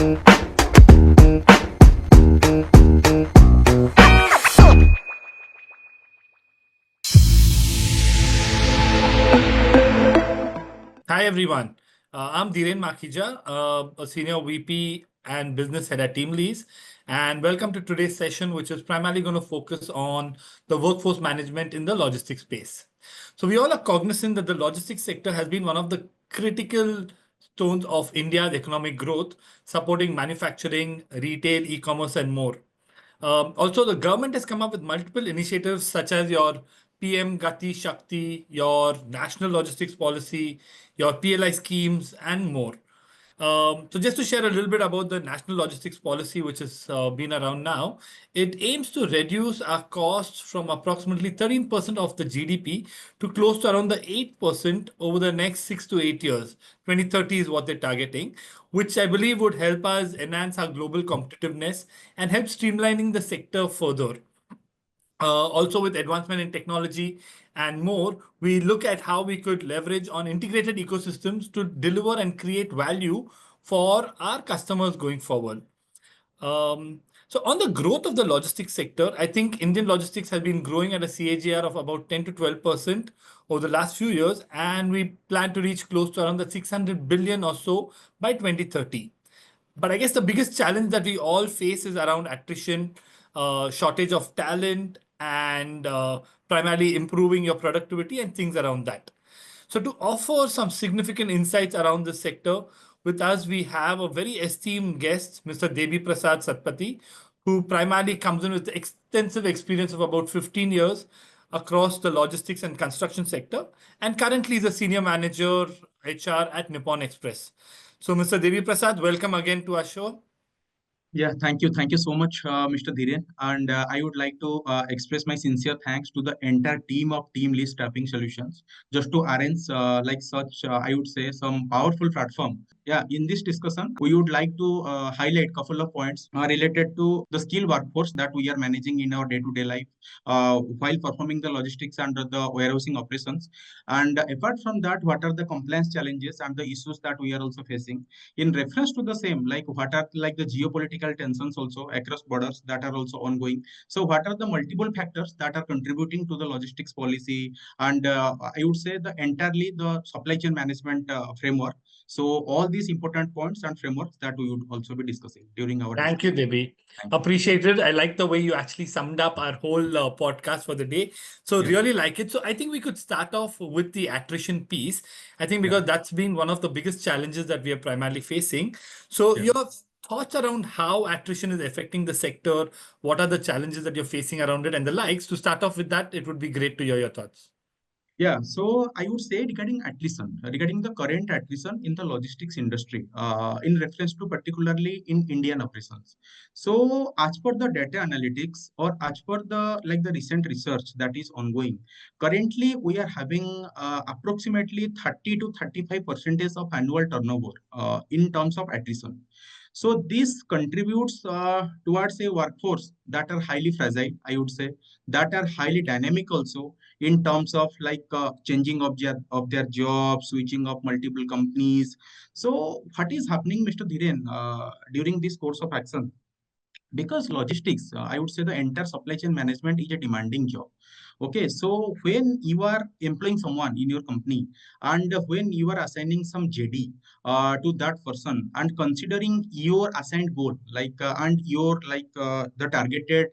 Hi everyone. I'm Dhiren Makhija, a senior VP and business head at TeamLease, and welcome to today's session, which is primarily going to focus on the workforce management in the logistics space. So we all are cognizant that the logistics sector has been one of the critical stones of India's economic growth, supporting manufacturing, retail, e-commerce, and more. Also, the government has come up with multiple initiatives such as your PM Gati Shakti, your National Logistics Policy, your PLI schemes, and more. So just to share a little bit about the National Logistics Policy, which has been around now, it aims to reduce our costs from approximately 13% of the GDP to close to around the 8% over the next 6 to 8 years. 2030 is what they're targeting, which I believe would help us enhance our global competitiveness and help streamlining the sector further. Also, with advancement in technology and more, we look at how we could leverage on integrated ecosystems to deliver and create value for our customers going forward. So on the growth of the logistics sector, I think Indian logistics has been growing at a CAGR of about 10 to 12% over the last few years, and we plan to reach close to around the 600 billion or so by 2030. But I guess the biggest challenge that we all face is around attrition, shortage of talent, and primarily improving your productivity and things around that. So, to offer some significant insights around this sector, with us we have a very esteemed guest, Mr. Devi Prasad Satpathy, who primarily comes in with extensive experience of about 15 years across the logistics and construction sector, and currently is a senior manager HR at Nippon Express. So, Mr. Devi Prasad, welcome again to our show. Yeah, thank you. Thank you so much, Mr. Dhiren. And I would like to express my sincere thanks to the entire team of TeamLease Staffing Solutions just to arrange like such, I would say, some powerful platform. Yeah, in this discussion, we would like to highlight a couple of points related to the skill workforce that we are managing in our day-to-day life while performing the logistics and the warehousing operations. And apart from that, what are the compliance challenges and the issues that we are also facing? In reference to the same, like what are like the geopolitical tensions also across borders that are also ongoing. So what are the multiple factors that are contributing to the logistics policy, and I would say the entirely the supply chain management framework. So all these important points and frameworks that we would also be discussing during our Thank you, discussion. Debbie. Thank you. Appreciate it. I like the way you actually summed up our whole podcast for the day. So Yeah, really like it. So I think we could start off with the attrition piece. I think yeah, because that's been one of the biggest challenges that we are primarily facing. So yeah. your thoughts around how attrition is affecting the sector, what are the challenges that you're facing around it and the likes. To start off with that, it would be great to hear your thoughts. Yeah, so I would say regarding the current attrition in the logistics industry, in reference to particularly in Indian operations. So as per the data analytics or as per the like the recent research that is ongoing, currently we are having approximately 30 to 35% of annual turnover in terms of attrition. So this contributes towards a workforce that are highly fragile, I would say, that are highly dynamic also in terms of like changing of their jobs, switching of multiple companies. So what is happening, Mr. Dhiren, during this course of action? Because logistics, I would say the entire supply chain management is a demanding job. Okay, so when you are employing someone in your company and when you are assigning some JD to that person and considering your assigned goal, like and your like the targeted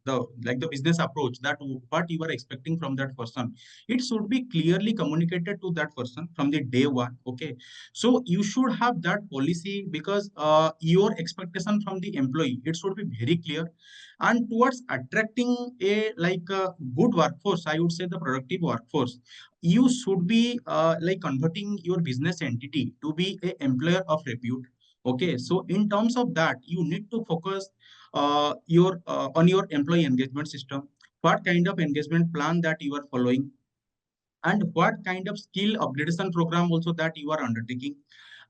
the like the business approach that what you are expecting from that person, it should be clearly communicated to that person from the day one. Okay, so you should have that policy because your expectation from the employee, it should be very clear. And towards attracting a like a good workforce, I would say the productive workforce, you should be like converting your business entity to be a employer of repute. Okay, so in terms of that, you need to focus your on your employee engagement system, what kind of engagement plan that you are following, and what kind of skill upgradation program also that you are undertaking,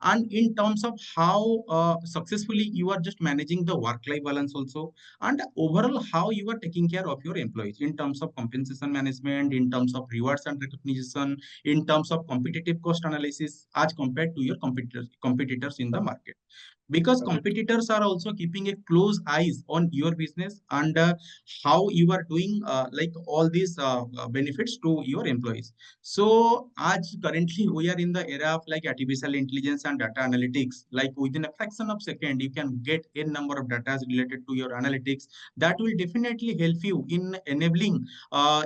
and in terms of how successfully you are just managing the work life balance also, and overall how you are taking care of your employees in terms of compensation management, in terms of rewards and recognition, in terms of competitive cost analysis as compared to your competitors in the market. because Got it. competitors are also keeping a close eyes on your business and how you are doing like all these benefits to your employees. So as currently we are in the era of like artificial intelligence and data analytics, like within a fraction of second you can get a number of data related to your analytics that will definitely help you in enabling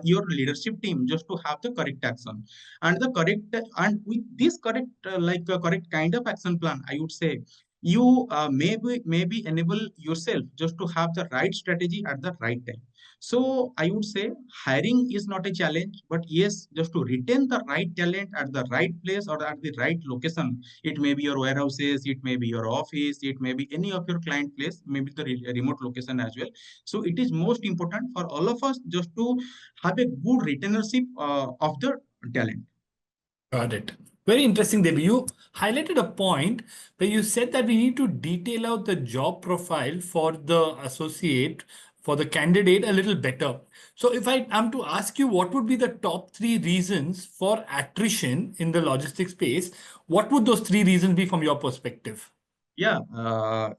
your leadership team just to have the correct action and the correct, and with this correct correct kind of action plan, I would say you maybe enable yourself just to have the right strategy at the right time. So I would say hiring is not a challenge, but yes, just to retain the right talent at the right place or at the right location. It may be your warehouses, it may be your office, it may be any of your client place, maybe the remote location as well. So it is most important for all of us just to have a good retainership of the talent. Got it. Very interesting, Devi. You highlighted a point where you said that we need to detail out the job profile for the associate, for the candidate a little better. So if I am to ask you what would be the top three reasons for attrition in the logistics space, what would those three reasons be from your perspective? Yeah,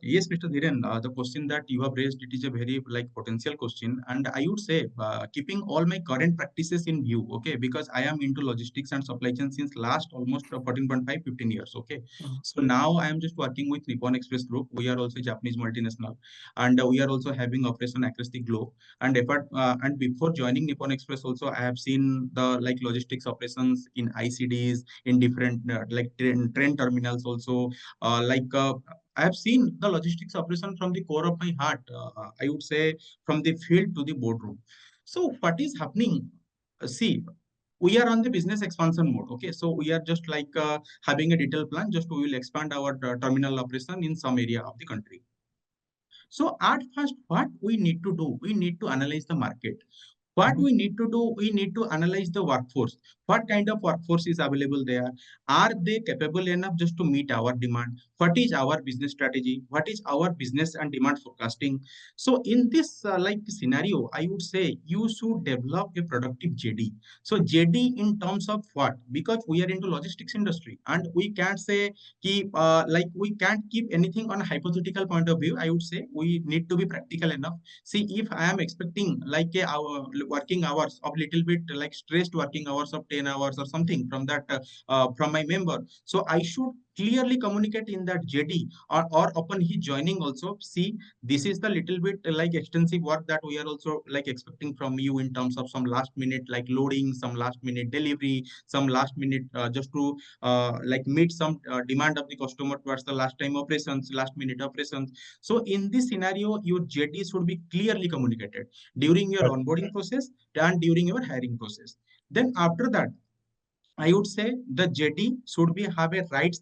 yes, Mr. Dhiren, the question that you have raised, it is a very like potential question. And I would say, keeping all my current practices in view, okay, because I am into logistics and supply chain since last almost 14.5, 15 years, okay. Mhm. So now I am just working with Nippon Express Group. We are also a Japanese multinational, and we are also having operation across the globe. And and before joining Nippon Express also, I have seen the like logistics operations in ICDs, in different like train terminals also, I have seen the logistics operation from the core of my heart. I would say from the field to the boardroom. So what is happening? See, we are on the business expansion mode. Okay, so we are just like having a detailed plan. Just we will expand our terminal operation in some area of the country. So at first, what we need to do, we need to analyze the market. What Mhm. we need to do, we need to analyze the workforce. What kind of workforce is available there? Are they capable enough just to meet our demand? What is our business strategy? What is our business and demand forecasting? So in this like scenario, I would say you should develop a productive JD. So JD in terms of what? Because we are into logistics industry and we can't say keep like we can't keep anything on a hypothetical point of view. I would say we need to be practical enough. See, if I am expecting like a our working hours of little bit like stressed working hours of 10 hours or something from that from my member, so I should clearly communicate in that JD, or upon he joining also, see, this is the little bit like extensive work that we are also like expecting from you in terms of some last minute like loading, some last minute delivery, some last minute just to like meet some demand of the customer towards the last time operations, last minute operations. So in this scenario, your JD should be clearly communicated during your onboarding process and during your hiring process. Then after that, I would say the JD should be have a right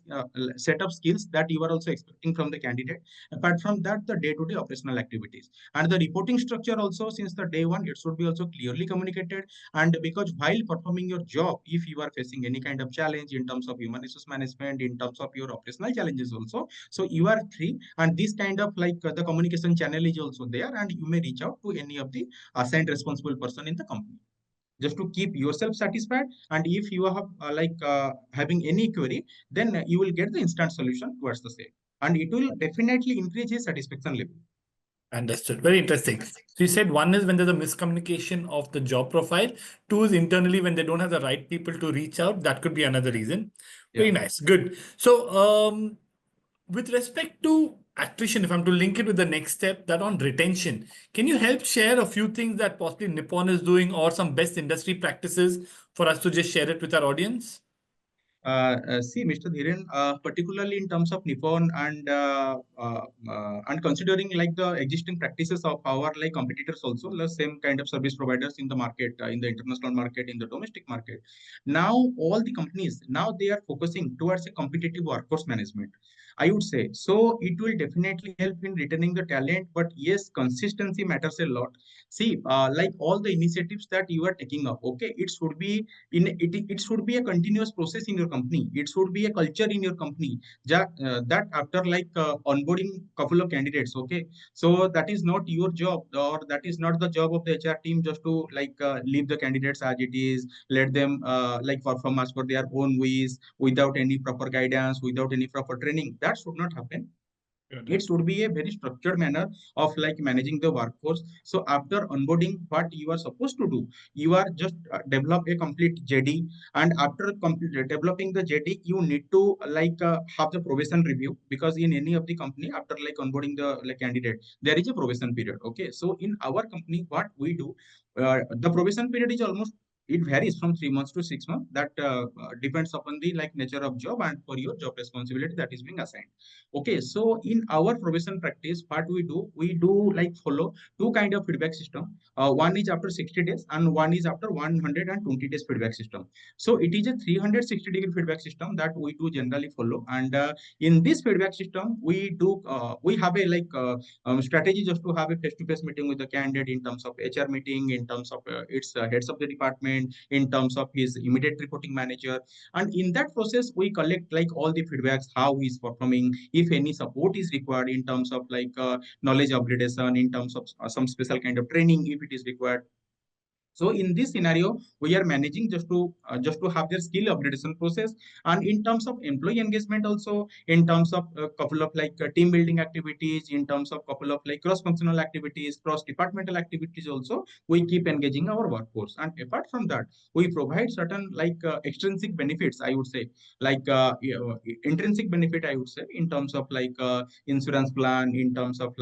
set of skills that you are also expecting from the candidate. Apart from that, the day-to-day operational activities and the reporting structure also since the day one, it should be also clearly communicated. And because while performing your job, if you are facing any kind of challenge in terms of human resource management, in terms of your operational challenges also, so you are free. And this kind of like the communication channel is also there, and you may reach out to any of the assigned responsible person in the company just to keep yourself satisfied. And if you have having any query, then you will get the instant solution towards the same, and it will definitely increase his satisfaction level. Understood. Very interesting. So you said one is when there's a miscommunication of the job profile. Two is internally when they don't have the right people to reach out. That could be another reason. Yeah. Very nice. Good. So with respect to attrition, if I'm to link it with the next step, that on retention, can you help share a few things that possibly Nippon is doing or some best industry practices for us to just share it with our audience? See, Mr. Dhiren, particularly in terms of Nippon and considering like the existing practices of our like competitors also, the same kind of service providers in the market, in the international market, in the domestic market. Now, all the companies now they are focusing towards a competitive workforce management. I would say so. It will definitely help in retaining the talent, but yes, consistency matters a lot. See, like all the initiatives that you are taking up, okay, it should be it should be a continuous process in your company. It should be a culture in your company that after like onboarding couple of candidates, okay, so that is not your job, or that is not the job of the HR team just to like leave the candidates as it is, let them like perform as per their own ways without any proper guidance, without any proper training. That should not happen. It should be a very structured manner of like managing the workforce. So after onboarding, what you are supposed to do, you are just develop a complete JD, and after developing the JD, you need to have the probation review, because in any of the company, after like onboarding the like candidate, there is a probation period. Okay, so in our company, what we do, the probation period is almost, it varies from 3 months to 6 months. That depends upon the like nature of job and for your job responsibility that is being assigned. Okay, so in our probation practice, what we do like follow two kind of feedback system. One is after 60 days and one is after 120 days feedback system. So it is a 360-degree feedback system that we do generally follow. And in this feedback system, we have a strategy just to have a face-to-face meeting with the candidate in terms of HR meeting, in terms of its heads of the department, in terms of his immediate reporting manager. And in that process, we collect like all the feedbacks, how he's performing, if any support is required in terms of knowledge upgradation, in terms of some special kind of training if it is required. So in this scenario, we are managing just to have their skill upgradation process. And in terms of employee engagement, also in terms of a couple of team building activities, in terms of couple of like cross-functional activities, cross-departmental activities, also we keep engaging our workforce. And apart from that, we provide certain extrinsic benefits, I would say, intrinsic benefit, I would say, in terms of insurance plan, in terms of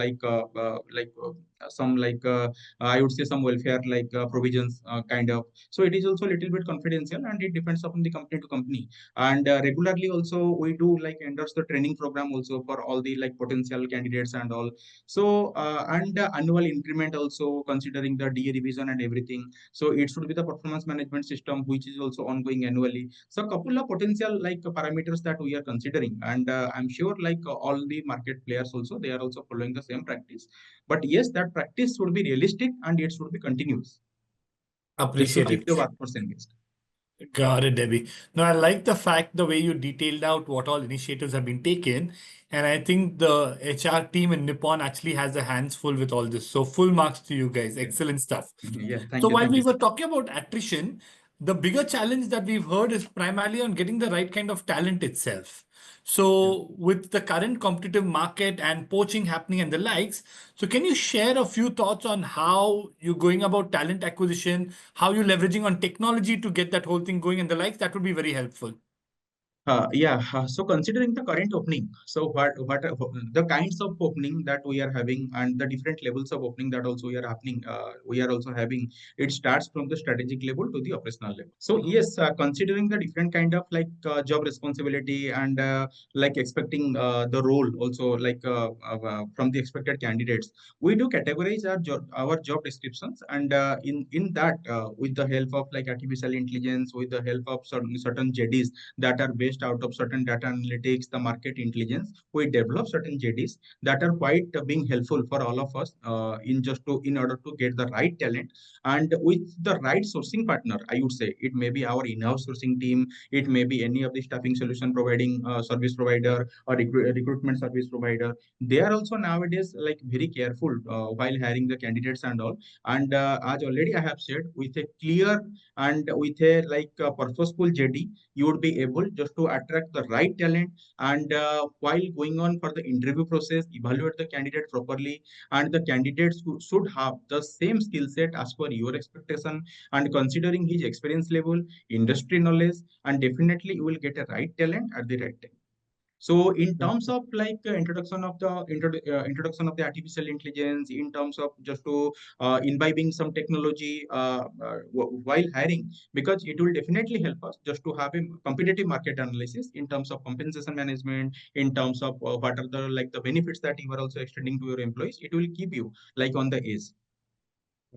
some I would say some welfare provisions kind of. So it is also a little bit confidential and it depends upon the company to company. And regularly also we do like endorse the training program also for all the like potential candidates and all. So and annual increment also, considering the DA revision and everything. So it should be the performance management system which is also ongoing annually. So a couple of potential parameters that we are considering, and I'm sure all the market players also, they are also following the same practice. But yes, that practice should be realistic and it should be continuous, just to Appreciate keep it. the workforce engaged. Got it, Debbie. Now, I like the fact the way you detailed out what all initiatives have been taken. And I think the HR team in Nippon actually has their hands full with all this. So full marks to you guys. Yeah, Excellent stuff. yeah. So Thank you, while thank we you. were talking about attrition, the bigger challenge that we've heard is primarily on getting the right kind of talent itself. Yeah. So with the current competitive market and poaching happening and the likes, so can you share a few thoughts on how you're going about talent acquisition, how you're leveraging on technology to get that whole thing going and the likes? That would be very helpful. So considering the current opening, so what the kinds of opening that we are having and the different levels of opening that also we are also having, it starts from the strategic level to the operational level. So Mhm. yes, considering the different kind of job responsibility and expecting the role also from the expected candidates, we do categorize our job descriptions, and in that with the help of like artificial intelligence, with the help of certain JDs that are based out of certain data analytics, the market intelligence. We develop certain JDs that are quite being helpful for all of us in order to get the right talent and with the right sourcing partner. I would say it may be our in-house sourcing team, it may be any of the staffing solution providing service provider or recruitment service provider. They are also nowadays like very careful while hiring the candidates and all. And as already I have said, with a clear and with a purposeful JD, you would be able just to attract the right talent. And while going on for the interview process, evaluate the candidate properly, and the candidates who should have the same skill set as per your expectation, and considering his experience level, industry knowledge, and definitely you will get a right talent at the right time. So in terms of introduction of the artificial intelligence, in terms of just to imbibing some technology while hiring, because it will definitely help us just to have a competitive market analysis in terms of compensation management, in terms of what are the the benefits that you are also extending to your employees. It will keep you on the edge.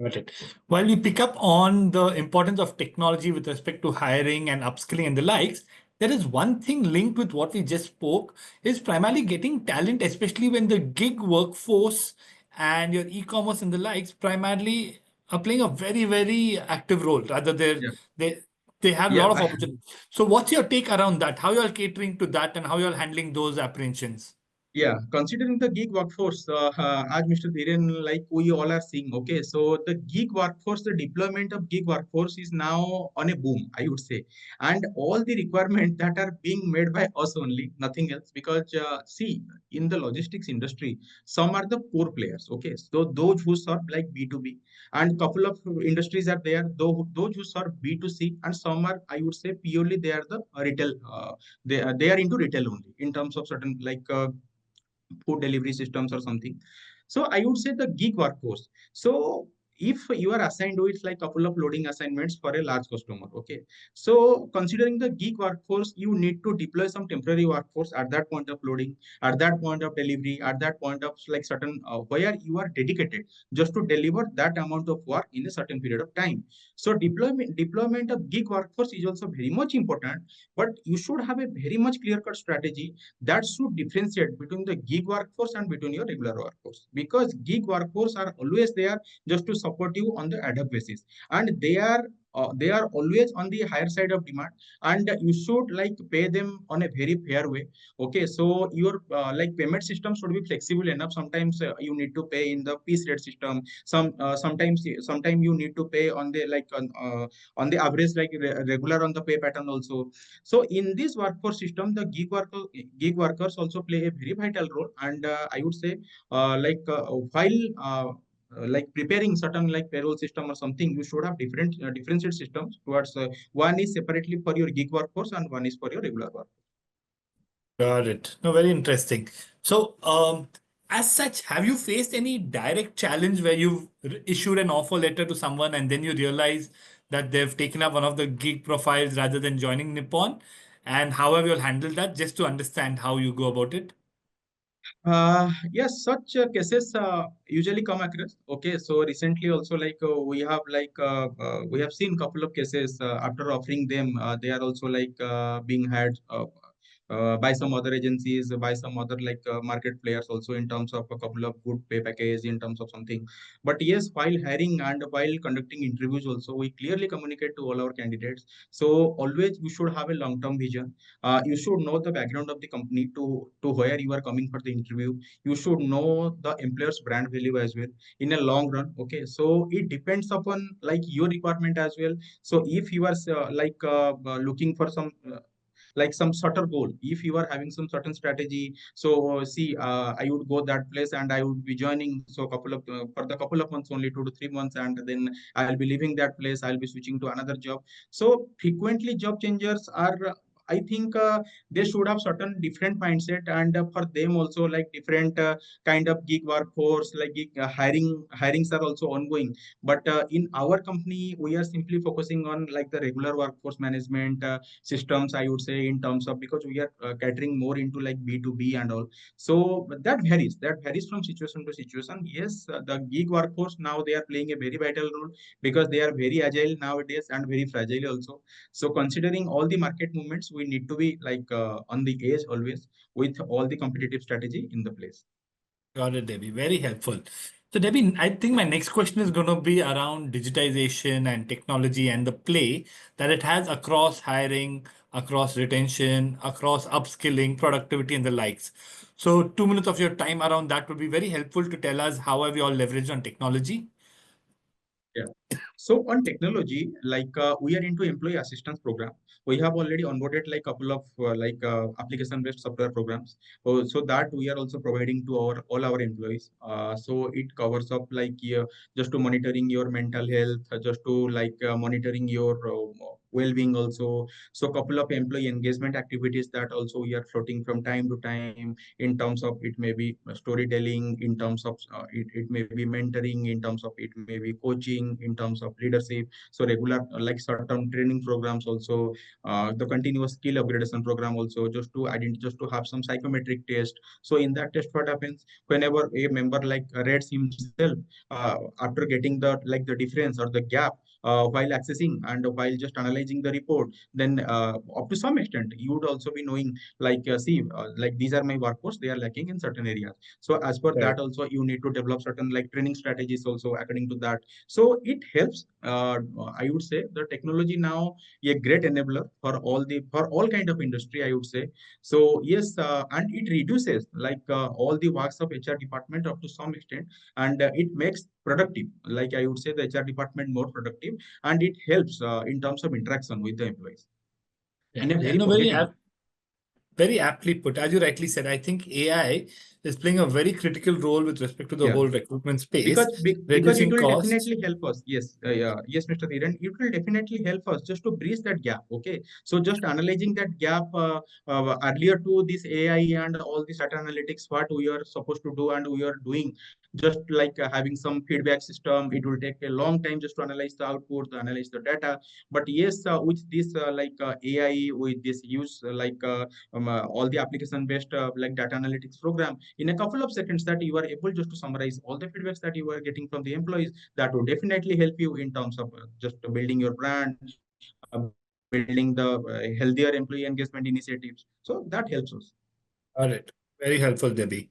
Got it. While we pick up on the importance of technology with respect to hiring and upskilling and the likes, there is one thing linked with what we just spoke is primarily getting talent, especially when the gig workforce and your e-commerce and the likes primarily are playing a very, very active role. Rather, Yeah, they they have a yeah. lot of opportunities. So what's your take around that? How you are catering to that and how you are handling those apprehensions? Yeah, considering the gig workforce, as Mr. Dhiren, like we all are seeing, okay, so the gig workforce, the deployment of gig workforce is now on a boom, I would say. And all the requirements that are being made by us only, nothing else. Because, see, in the logistics industry, some are the core players, okay, so those who serve like B2B, and couple of industries are there, those who serve B2C, and some are, I would say, purely they are the retail, they are into retail only in terms of certain like food delivery systems or something. So I would say the gig workforce. So if you are assigned with like couple of loading assignments for a large customer, okay. So considering the gig workforce, you need to deploy some temporary workforce at that point of loading, at that point of delivery, at that point of like certain where you are dedicated just to deliver that amount of work in a certain period of time. So deployment of gig workforce is also very much important, but you should have a very much clear cut strategy that should differentiate between the gig workforce and between your regular workforce, because gig workforce are always there just to support you on the ad hoc basis, and they are always on the higher side of demand, and you should like pay them on a very fair way. Okay, so your like payment system should be flexible enough. Sometimes you need to pay in the piece rate system, sometimes you need to pay on the like on the average like regular on the pay pattern also. So in this workforce system, the gig workers also play a very vital role. And I would say, while like preparing certain like payroll system or something, you should have differentiate systems towards one is separately for your gig workforce and one is for your regular work. Got it. No, very interesting. So, as such, have you faced any direct challenge where you've issued an offer letter to someone and then you realize that they've taken up one of the gig profiles rather than joining Nippon? And how have you all handled that, just to understand how you go about it? Yes, such cases usually come across. Okay, so recently also we have seen couple of cases after offering them, they are also like being had by some other agencies, by some other like market players also in terms of a couple of good pay package in terms of something. But yes, while hiring and while conducting interviews also, we clearly communicate to all our candidates. So always you should have a long term vision. You should know the background of the company to where you are coming for the interview. You should know the employer's brand value as well in a long run. Okay, so it depends upon like your requirement as well. So if you are looking for some like some certain goal, if you are having some certain strategy, so see, I would go that place and I would be joining so couple of for the couple of months, only 2 to 3 months, and then I'll be leaving that place, I'll be switching to another job. So frequently job changers are, I think they should have certain different mindset, and for them also like different kind of gig workforce, like hirings are also ongoing. But in our company, we are simply focusing on like the regular workforce management systems, I would say, in terms of, because we are catering more into like B2B and all. So but that varies from situation to situation. Yes, the gig workforce now they are playing a very vital role because they are very agile nowadays and very fragile also. So considering all the market movements, we need to be like on the edge always with all the competitive strategy in the place. Got it, Debbie. Very helpful. So, Debbie, I think my next question is going to be around digitization and technology and the play that it has across hiring, across retention, across upskilling, productivity, and the likes. So, 2 minutes of your time around that would be very helpful to tell us how have you all leveraged on technology. Yeah. So on technology, like we are into employee assistance program. We have already onboarded like couple of application-based software programs. So that we are also providing to our all our employees. So it covers up like just to monitoring your mental health, just to like monitoring your well-being also. So couple of employee engagement activities that also we are floating from time to time, in terms of it may be storytelling, in terms of it may be mentoring, in terms of it may be coaching, in terms of leadership. So regular like certain training programs also, the continuous skill upgradation program also, just to identify, just to have some psychometric test. So in that test, what happens whenever a member like rates himself after getting the like the difference or the gap while accessing and while just analyzing the report, then up to some extent you would also be knowing, like see, like these are my workforce, they are lacking in certain areas. So as per Right. that also you need to develop certain like training strategies also according to that. So it helps. I would say the technology now a great enabler for all kind of industry, I would say. So yes, and it reduces like all the works of HR department up to some extent, and it makes productive, like I would say, the HR department more productive, and it helps in terms of interaction with the employees Yeah, in a yeah, very no, positive way. very aptly put. As you rightly said, I think AI is playing a very critical role with respect to the Yeah. whole recruitment space, Because it reducing will costs. definitely help us. Yes, yeah, yes, Mr. Dhiren, it will definitely help us just to bridge that gap. Okay, so just analyzing that gap earlier to this AI and all this data analytics, what we are supposed to do and we are doing, just like having some feedback system, it will take a long time just to analyze the output, to analyze the data. But yes, with this AI, with this use all the application based like data analytics program, in a couple of seconds that you are able just to summarize all the feedbacks that you are getting from the employees, that will definitely help you in terms of just building your brand, building the healthier employee engagement initiatives. So that helps us. All right. Very helpful, Debbie.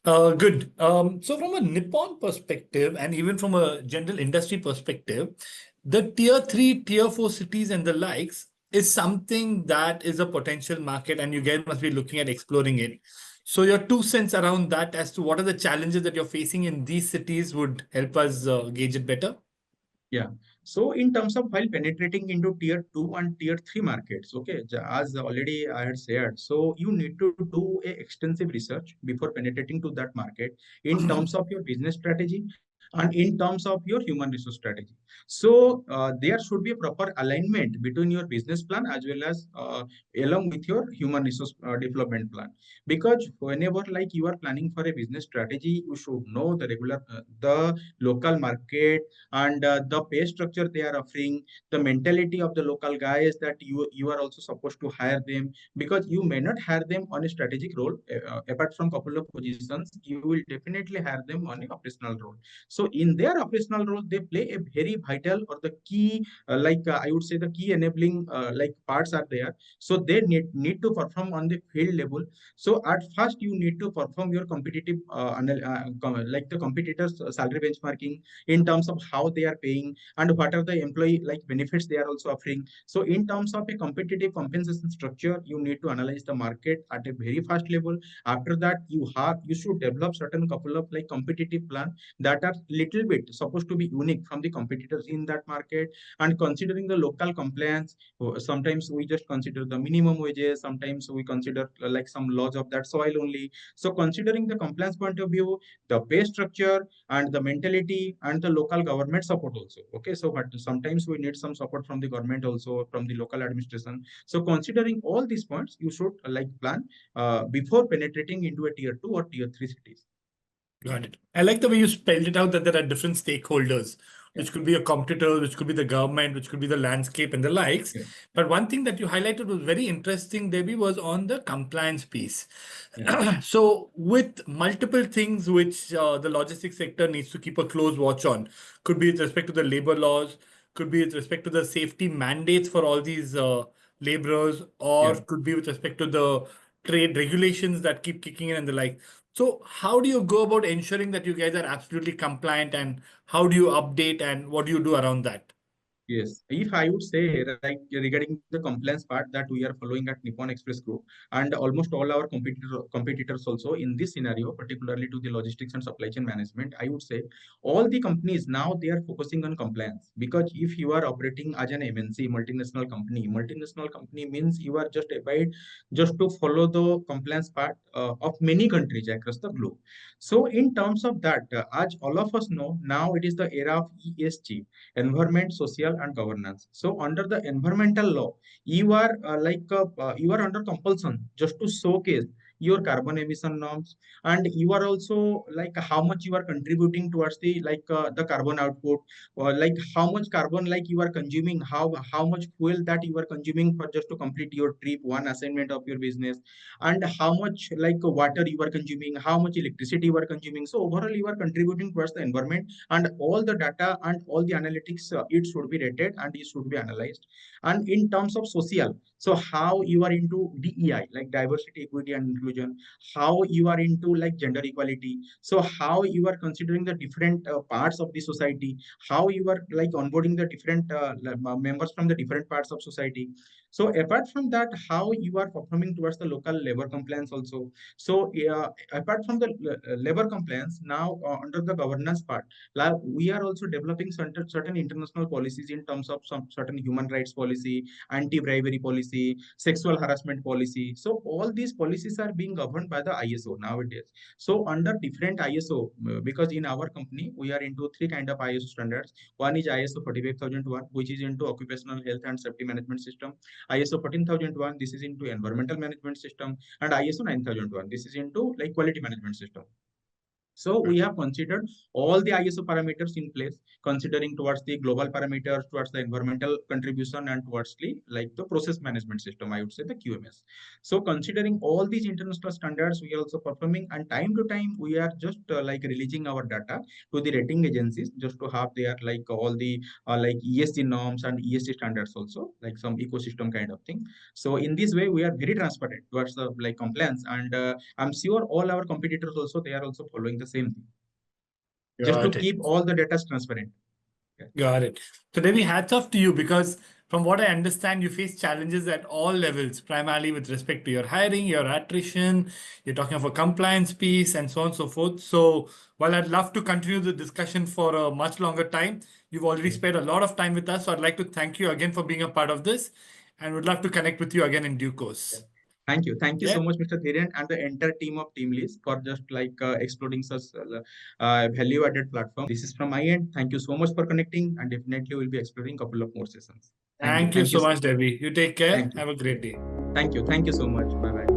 Good. So from a Nippon perspective and even from a general industry perspective, the tier three, tier four cities and the likes is something that is a potential market, and you guys must be looking at exploring it. So your 2 cents around that as to what are the challenges that you're facing in these cities would help us gauge it better. Yeah. So in terms of while penetrating into tier two and tier three markets, okay, as already I had said, so you need to do a extensive research before penetrating to that market in terms of your business strategy and in terms of your human resource strategy. So there should be a proper alignment between your business plan as well as along with your human resource development plan. Because whenever like you are planning for a business strategy, you should know the local market and the pay structure they are offering, the mentality of the local guys that you are also supposed to hire them, because you may not hire them on a strategic role. Apart from couple of positions, you will definitely hire them on a operational role. So in their operational role, they play a very vital or the key, I would say the key enabling like parts are there. So they need to perform on the field level. So at first, you need to perform your competitive like the competitors salary benchmarking in terms of how they are paying and what are the employee like benefits they are also offering. So in terms of a competitive compensation structure, you need to analyze the market at a very fast level. After that, you should develop certain couple of like competitive plan that are little bit supposed to be unique from the competitors in that market. And considering the local compliance, sometimes we just consider the minimum wages, sometimes we consider like some laws of that soil only. So considering the compliance point of view, the pay structure and the mentality and the local government support also. Okay, so but sometimes we need some support from the government also, from the local administration. So considering all these points, you should like plan before penetrating into a tier two or tier three cities. Got it. I like the way you spelled it out that there are different stakeholders, Yeah, which could be a competitor, which could be the government, which could be the landscape and the likes. yeah, But one thing that you highlighted was very interesting, Debbie, was on the compliance piece. yeah, So with multiple things which the logistics sector needs to keep a close watch on, could be with respect to the labor laws, could be with respect to the safety mandates for all these laborers, or yeah. could be with respect to the trade regulations that keep kicking in and the like. So how do you go about ensuring that you guys are absolutely compliant, and how do you update and what do you do around that? Yes, if I would say like regarding the compliance part that we are following at Nippon Express Group and almost all our competitors also in this scenario, particularly to the logistics and supply chain management, I would say all the companies now they are focusing on compliance. Because if you are operating as an MNC, multinational company means you are just abide just to follow the compliance part of many countries across the globe. So in terms of that, as all of us know, now it is the era of ESG, environment, social, and governance. So under the environmental law, you are you are under compulsion just to showcase your carbon emission norms, and you are also like how much you are contributing towards the the carbon output, or like how much carbon like you are consuming, how much fuel that you are consuming for just to complete your trip, one assignment of your business, and how much like water you are consuming, how much electricity you are consuming. So overall you are contributing towards the environment, and all the data and all the analytics, it should be rated and it should be analyzed. And in terms of social, so how you are into DEI, like diversity, equity, and inclusion, how you are into like gender equality, so how you are considering the different parts of the society, how you are like onboarding the different members from the different parts of society. So apart from that, how you are performing towards the local labor compliance also. So apart from the labor compliance, now under the governance part, like we are also developing certain international policies in terms of some certain human rights policy, anti-bribery policy, sexual harassment policy. So all these policies are being governed by the ISO nowadays. So under different ISO, because in our company we are into three kind of ISO standards. One is ISO 45001, which is into occupational health and safety management system. ISO 14001, this is into environmental management system, and ISO 9001, this is into like quality management system. So we have considered all the ISO parameters in place, considering towards the global parameters, towards the environmental contribution, and towards the like the process management system, I would say the QMS. So considering all these international standards, we are also performing, and time to time we are just like releasing our data to the rating agencies just to have their like all the like ESG norms and ESG standards also, like some ecosystem kind of thing. So in this way, we are very transparent towards the like compliance, and I'm sure all our competitors also, they are also following the same thing, just to Got it. keep all the data transparent. Yeah. Got it. So Devi, hats off to you because from what I understand, you face challenges at all levels, primarily with respect to your hiring, your attrition, you're talking of a compliance piece and so on and so forth. So while I'd love to continue the discussion for a much longer time, you've already Okay. spent a lot of time with us. So I'd like to thank you again for being a part of this and would love to connect with you again in due Yeah. course. Thank you. Thank you Yeah. so much, Mr. Dhiren, and the entire team of TeamLease for just like exploring such value-added platform. This is from my end. Thank you so much for connecting, and definitely we'll be exploring a couple of more sessions. Thank you. Thank you Thank you, so sir. much, Devi. You take care. Thank you. Have a great day. Thank you. Thank you so much. Bye bye.